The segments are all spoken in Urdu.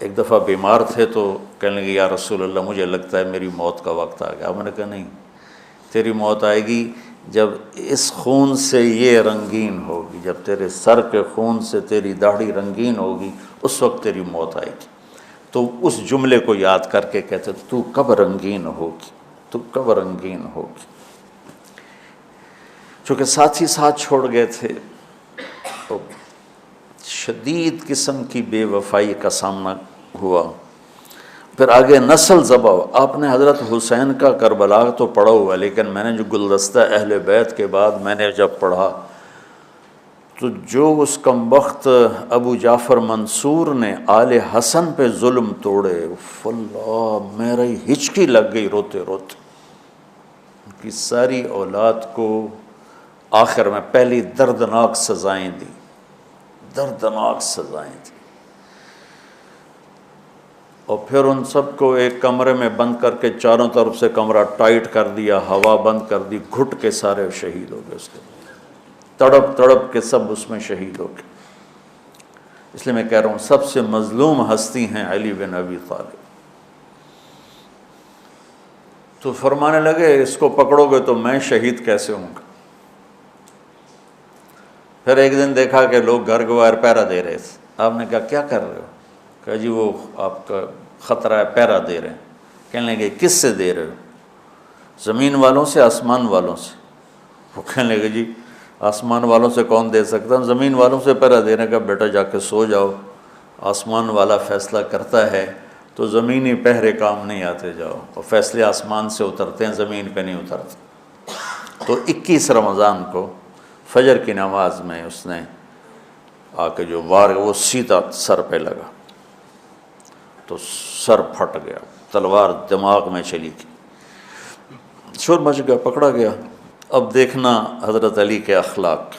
ایک دفعہ بیمار تھے تو کہنے لگے یا رسول اللہ مجھے لگتا ہے میری موت کا وقت آ گیا. میں نے کہا نہیں، تیری موت آئے گی جب اس خون سے یہ رنگین ہوگی، جب تیرے سر کے خون سے تیری داڑھی رنگین ہوگی اس وقت تیری موت آئے گی. تو اس جملے کو یاد کر کے کہتے تو کب رنگین ہوگی، تو کب رنگین ہوگی. چونکہ ساتھی ساتھ چھوڑ گئے تھے تو شدید قسم کی بے وفائی کا سامنا ہوا. پھر آگے نسل ذبح. آپ نے حضرت حسین کا کربلا تو پڑھا ہوا، لیکن میں نے جو گلدستہ اہل بیت کے بعد میں نے جب پڑھا تو جو اس کمبخت ابو جعفر منصور نے آل حسن پہ ظلم توڑے، اللہ میرا ہچکی لگ گئی روتے روتے. ان کی ساری اولاد کو آخر میں پہلی دردناک سزائیں دی، دردناک سزائیں دی، اور پھر ان سب کو ایک کمرے میں بند کر کے چاروں طرف سے کمرہ ٹائٹ کر دیا، ہوا بند کر دی، گھٹ کے سارے شہید ہو گئے. اس کے تڑپ تڑپ کے سب اس میں شہید ہو گئے. اس لیے میں کہہ رہا ہوں سب سے مظلوم ہستی ہیں علی بن ابی طالب. تو فرمانے لگے اس کو پکڑو گے تو میں شہید کیسے ہوں گا. پھر ایک دن دیکھا کہ لوگ گھر کے باہر پہرا دے رہے تھے. آپ نے کہا کیا کر رہے ہو؟ کہا جی وہ آپ کا خطرہ ہے، پہرا دے رہے ہیں. کہنے لگے کس سے دے رہے ہو؟ زمین والوں سے، آسمان والوں سے. وہ کہنے لگے جی آسمان والوں سے کون دے سکتا، زمین والوں سے پہرا دینے کا. بیٹا جا کے سو جاؤ، آسمان والا فیصلہ کرتا ہے تو زمینی پہرے کام نہیں آتے. جاؤ، اور فیصلے آسمان سے اترتے ہیں، زمین پہ نہیں اترتے. تو 21 رمضان کو فجر کی نماز میں اس نے آ کے جو وار وہ سیدھا سر پہ لگا تو سر پھٹ گیا، تلوار دماغ میں چلی گئی، شور مچ گیا، پکڑا گیا. اب دیکھنا حضرت علی کے اخلاق.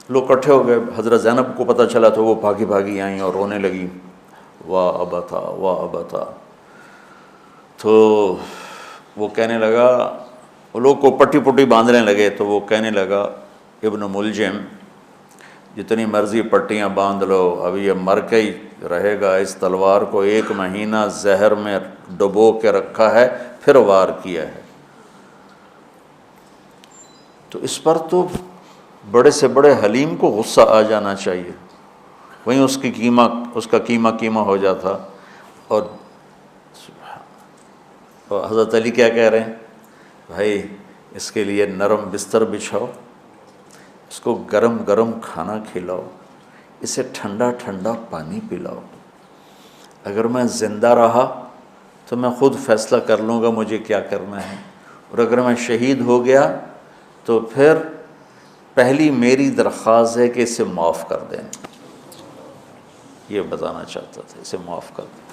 لوگ اکٹھے ہو گئے. حضرت زینب کو پتہ چلا تو وہ بھاگی بھاگی آئیں اور رونے لگی، واہ ابتا واہ ابتا. تو وہ کہنے لگا، وہ لوگ کو پٹی پٹی باندھنے لگے تو وہ کہنے لگا ابن ملجم جتنی مرضی پٹیاں باندھ لو، اب یہ مر کے ہی رہے گا. اس تلوار کو 1 مہینہ زہر میں ڈبو کے رکھا ہے پھر وار کیا ہے. تو اس پر تو بڑے سے بڑے حلیم کو غصہ آ جانا چاہیے. وہیں اس کا قیمہ ہو جاتا. اور حضرت علی کیا کہہ رہے ہیں؟ بھائی اس کے لیے نرم بستر بچھاؤ، اس کو گرم گرم کھانا کھلاؤ، اسے ٹھنڈا ٹھنڈا پانی پلاؤ. اگر میں زندہ رہا تو میں خود فیصلہ کر لوں گا مجھے کیا کرنا ہے، اور اگر میں شہید ہو گیا تو پھر پہلی میری درخواست ہے کہ اسے معاف کر دیں. یہ بتانا چاہتا تھا، اسے معاف کر دیں.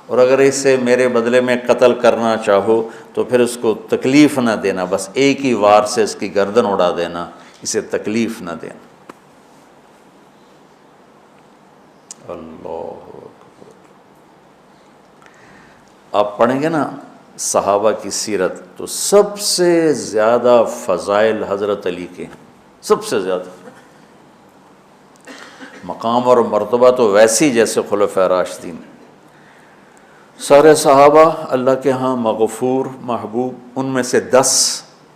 اور اگر اسے میرے بدلے میں قتل کرنا چاہو تو پھر اس کو تکلیف نہ دینا، بس ایک ہی وار سے اس کی گردن اڑا دینا، اسے تکلیف نہ دینا. اللہ اکبر. آپ پڑھیں گے نا صحابہ کی سیرت تو سب سے زیادہ فضائل حضرت علی کے، سب سے زیادہ مقام اور مرتبہ تو ویسی جیسے خلفائے راشدین. سارے صحابہ اللہ کے ہاں مغفور محبوب. ان میں سے 10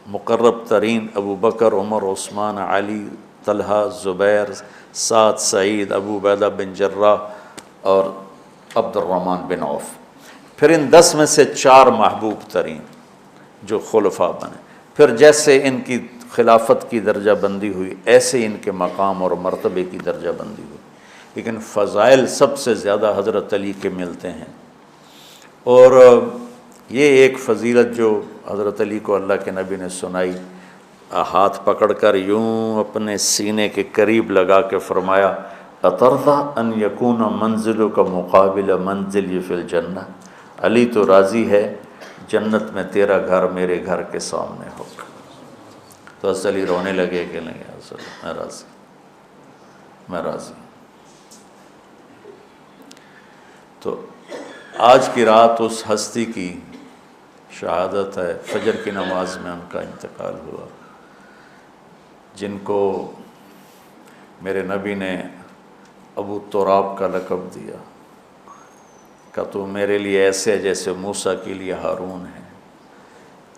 مقرب ترین ابو بکر، عمر، عثمان، علی، طلحہ، زبیر، سعد، سعید، ابو عبیدہ بن جراح اور عبد الرحمن بن عوف. پھر ان 10 میں سے 4 محبوب ترین جو خلفاء بنے. پھر جیسے ان کی خلافت کی درجہ بندی ہوئی ایسے ان کے مقام اور مرتبے کی درجہ بندی ہوئی. لیکن فضائل سب سے زیادہ حضرت علی کے ملتے ہیں. اور یہ ایک فضیلت جو حضرت علی کو اللہ کے نبی نے سنائی، ہاتھ پکڑ کر یوں اپنے سینے کے قریب لگا کے فرمایا اترضی ان یکون منزلک مقابل منزلی فی الجنہ. علی تو راضی ہے جنت میں تیرا گھر میرے گھر کے سامنے ہوگا. تو حضرت علی رونے لگے کہ نہیں حضرت میں راضی، میں راضی. تو آج کی رات اس ہستی کی شہادت ہے، فجر کی نماز میں ان کا انتقال ہوا، جن کو میرے نبی نے ابو تراب کا لقب دیا کہ تو میرے لیے ایسے جیسے موسیٰ کے لیے ہارون ہے،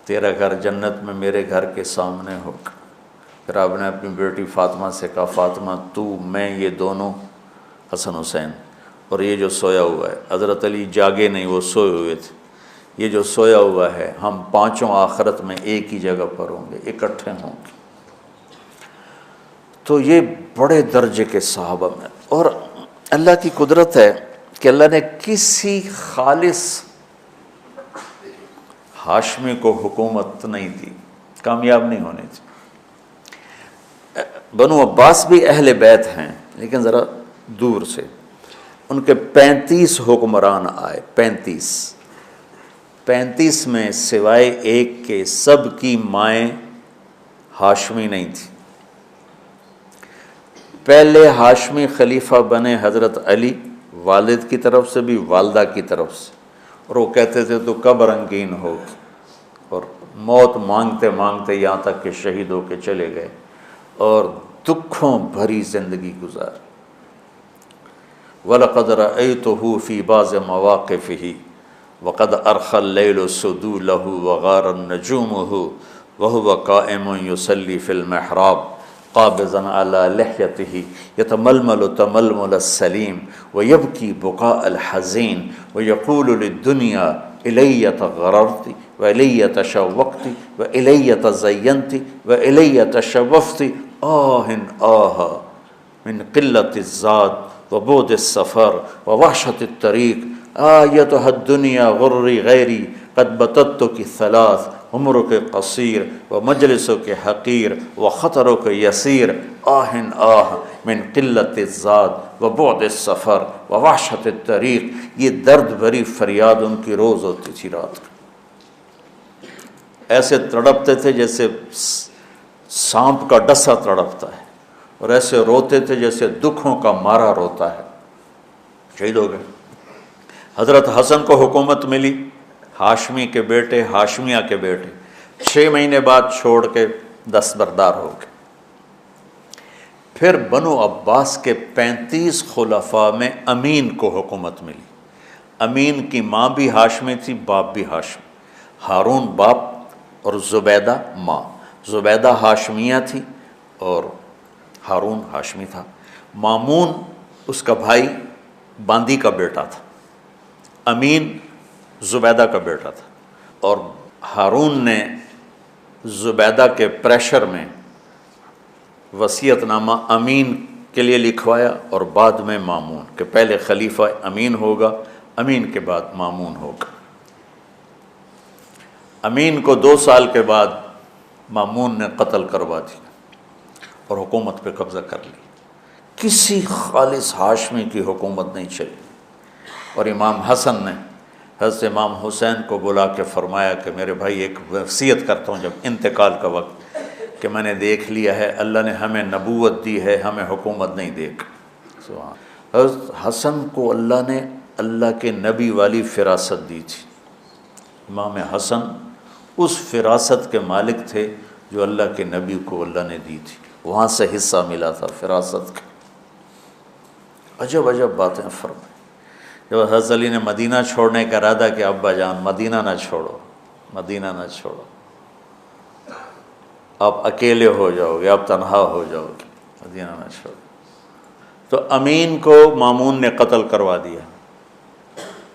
تیرا گھر جنت میں میرے گھر کے سامنے ہوگا۔ پھر آپ نے اپنی بیٹی فاطمہ سے کہا فاطمہ تو میں یہ دونوں حسن حسین اور یہ جو سویا ہوا ہے، حضرت علی جاگے نہیں، وہ سوئے ہوئے تھے، یہ جو سویا ہوا ہے ہم پانچوں آخرت میں ایک ہی جگہ پر ہوں گے، اکٹھے ہوں گے۔ تو یہ بڑے درجے کے صحابہ میں، اور اللہ کی قدرت ہے کہ اللہ نے کسی خالص ہاشمی کو حکومت نہیں دی، کامیاب نہیں ہونے دی۔ بنو عباس بھی اہل بیت ہیں لیکن ذرا دور سے، ان کے 35 حکمران آئے، 35 میں سوائے ایک کے سب کی مائیں ہاشمی نہیں تھی۔ پہلے ہاشمی خلیفہ بنے حضرت علی، والد کی طرف سے بھی والدہ کی طرف سے، اور وہ کہتے تھے تو کب رنگین ہوگی، اور موت مانگتے مانگتے یہاں تک کہ شہید ہو کے چلے گئے اور دکھوں بھری زندگی گزار۔ وَلَقَدْ رَأَيْتُهُ فِي بَعْضِ مَوَاقِفِهِ وَقَدْ أَرْخَى اللَّيْلُ سُدُولَهُ وَغَارَ النَّجُومُهُ وَهُوَ قَائِمٌ يُصَلِّي فِي الْمِحْرَابِ قابضاً على لحيته يتململ تململ السليم ويبكي بكاء الحزين ويقول للدنيا إلي تغررت وإلي تشوقت وإلي تزينت وإلي تشوفت من قلة الزاد وبعد السفر ووحشة الطريق آيتها الدنيا غري غيري قد بتتك ثلاث عمرك قصير ومجلسك حقير وخطرك يسير من قلة الزاد وبعد السفر ووحشة الطريق۔ یہ درد بھری فریاد ان کی روز ہوتی تھی رات کو، ایسے تڑپتے تھے جیسے سانپ کا ڈسا تڑپتا ہے، اور ایسے روتے تھے جیسے دکھوں کا مارا روتا ہے۔ شہید ہو گئے۔ حضرت حسن کو حکومت ملی، ہاشمی کے بیٹے، ہاشمیہ کے بیٹے 6 مہینے بعد چھوڑ کے دستبردار ہو گئے۔ پھر بنو عباس کے 35 خلفاء میں امین کو حکومت ملی۔ امین کی ماں بھی ہاشمی تھی، باپ بھی ہاشمی، ہارون باپ اور زبیدہ ماں۔ زبیدہ ہاشمیہ تھی اور ہارون ہاشمی تھا۔ مامون اس کا بھائی باندی کا بیٹا تھا، امین زبیدہ کا بیٹا تھا، اور ہارون نے زبیدہ کے پریشر میں وصیت نامہ امین کے لیے لکھوایا اور بعد میں مامون، کہ پہلے خلیفہ امین ہوگا، امین کے بعد مامون ہوگا۔ امین کو 2 سال کے بعد مامون نے قتل کروا دیا اور حکومت پہ قبضہ کر لی۔ کسی خالص ہاشمی کی حکومت نہیں چلی، اور امام حسن نے حضرت امام حسین کو بلا کے فرمایا کہ میرے بھائی ایک وصیت کرتا ہوں جب انتقال کا وقت، کہ میں نے دیکھ لیا ہے اللہ نے ہمیں نبوت دی ہے، ہمیں حکومت نہیں دے گا۔ حضرت حسن کو اللہ نے اللہ کے نبی والی فراست دی تھی۔ امام حسن اس فراست کے مالک تھے جو اللہ کے نبی کو اللہ نے دی تھی، وہاں سے حصہ ملا تھا فراست کا۔ عجب عجب باتیں فرمائیں۔ جب حضرت علی نے مدینہ چھوڑنے کا ارادہ کیا، ابا جان مدینہ نہ چھوڑو، مدینہ نہ چھوڑو، آپ اکیلے ہو جاؤ گے، آپ تنہا ہو جاؤ گے، مدینہ نہ چھوڑو۔ تو امین کو مامون نے قتل کروا دیا،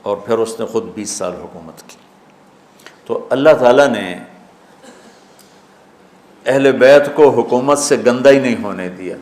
اور پھر اس نے خود 20 سال حکومت کی۔ تو اللہ تعالیٰ نے اہل بیت کو حکومت سے گندہ ہی نہیں ہونے دیا۔